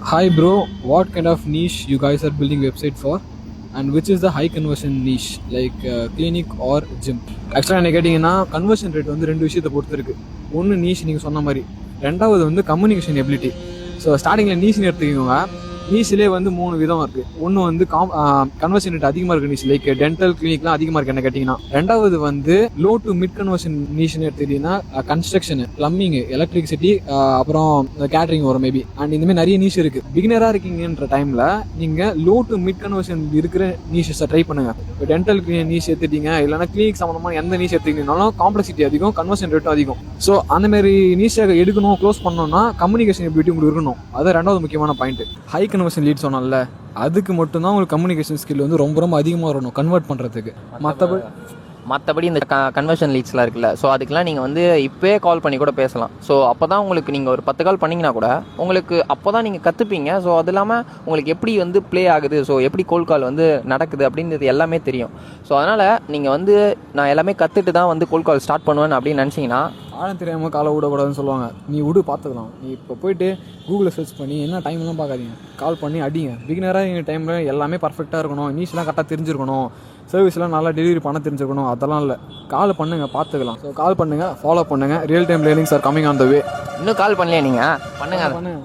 Hi bro, what kind of niche you guys are building website for? And which is the high conversion niche like clinic or gym? ஆக்சுவலாக என்ன கேட்டிங்கன்னா conversion rate வந்து ரெண்டு விஷயத்தை பொறுத்து இருக்குது. ஒன்று நீஷ் நீங்கள் சொன்ன மாதிரி, ரெண்டாவது வந்து கம்யூனிகேஷன் எபிலிட்டி. ஸோ ஸ்டார்டிங்கில் நீஷ்னு எடுத்துக்கோங்க. நீஷ்லேயே வந்து 3 விதம் இருக்குது. ஒன்று வந்து கன்வர்ஷன் ரேட் அதிகமாக இருக்குது நீஷ், லைக் டென்டல் கிளினிக்லாம் அதிகமாக இருக்குது என்ன கேட்டிங்கன்னா. ரெண்டாவது வந்து லோ டு மிட் கன்வர்ஷன் நீஷ்னு எடுத்துக்கிட்டிங்கன்னா கன்ஸ்ட்ரக்ஷன், பிளம்பிங், எலக்ட்ரிசிட்டி, அப்புறம் கேட்டரிங் வரும் மேபி. அண்ட் இந்தமாதிரி நிறைய நீஷ் இருக்குது. பிகினராக இருக்கீங்கன்ற டைமில் நீங்கள் லோ டு மிட் கன்வர்ஷன் இருக்கிற நீஷஸை ட்ரை பண்ணுங்கள். இப்போ டென்டல் நீஷ் எடுத்துட்டீங்க, இல்லைனா கிளினிக் சம்மந்தமாக எந்த நீஷ் எடுத்துக்கிட்டீங்கனாலும் காம்ப்ளெக்சிட்டி அதிகம், கன்வர்ஷன் ரேட்டும் அதிகம். ஸோ அந்தமாரி நீஷை எடுக்கணும், க்ளோஸ் பண்ணணும்னா கம்யூனிகேஷன் எபிலிட்டி உங்களுக்கு இருக்கணும். அது ரெண்டாவது முக்கியமான பாயிண்ட். ஹை கன்வர்ஷன் லீட் சொன்னால அதுக்கு மட்டும்தான் உங்களுக்கு கம்யூனிகேஷன் ஸ்கில் வந்து ரொம்ப ரொம்ப அதிகமாக வரணும் கன்வெர்ட் பண்ணுறதுக்கு. மற்றபடி இந்த கன்வர்ஷன் லீட்ஸ்லாம் இருக்குல்ல, ஸோ அதுக்கெலாம் நீங்கள் வந்து இப்போயே கால் பண்ணி கூட பேசலாம். ஸோ அப்போ தான் உங்களுக்கு நீங்கள் ஒரு 10 கால் பண்ணிங்கன்னா கூட உங்களுக்கு அப்போ தான் நீங்கள் கற்றுப்பீங்க. ஸோ அது இல்லாமல் உங்களுக்கு எப்படி வந்து ப்ளே ஆகுது, ஸோ எப்படி கோல் கால் வந்து நடக்குது அப்படின்றது எல்லாமே தெரியும். ஸோ அதனால் நீங்கள் வந்து நான் எல்லாமே கற்றுட்டு தான் வந்து கோல் கால் ஸ்டார்ட் பண்ணுவேன் அப்படின்னு நினச்சிங்கன்னா ஆழம் தெரியாமல் காலை விடக்கூடாதுன்னு சொல்லுவாங்க. நீ விடு பார்த்துக்கலாம். நீ இப்போ போயிட்டு கூகுளில் சர்ச் பண்ணி என்ன டைம்லாம் பார்க்காதீங்க, கால் பண்ணி அடிங்க. பிகினராக எங்கள் டைமில் எல்லாமே பர்ஃபெக்டாக இருக்கணும், நீஷ்லாம் கரெக்டாக தெரிஞ்சிருக்கணும், சர்வீஸ்லாம் நல்லா டெலிவரி பண்ண தெரிஞ்சிருக்கணும், அதெல்லாம் இல்லை. கால் பண்ணுங்கள், பார்த்துக்கலாம். ஸோ கால் பண்ணுங்கள், ஃபாலோ பண்ணுங்கள். Real time learnings are coming on the way. இன்னும் கால் பண்ணலையே நீங்கள் பண்ணுங்கள்.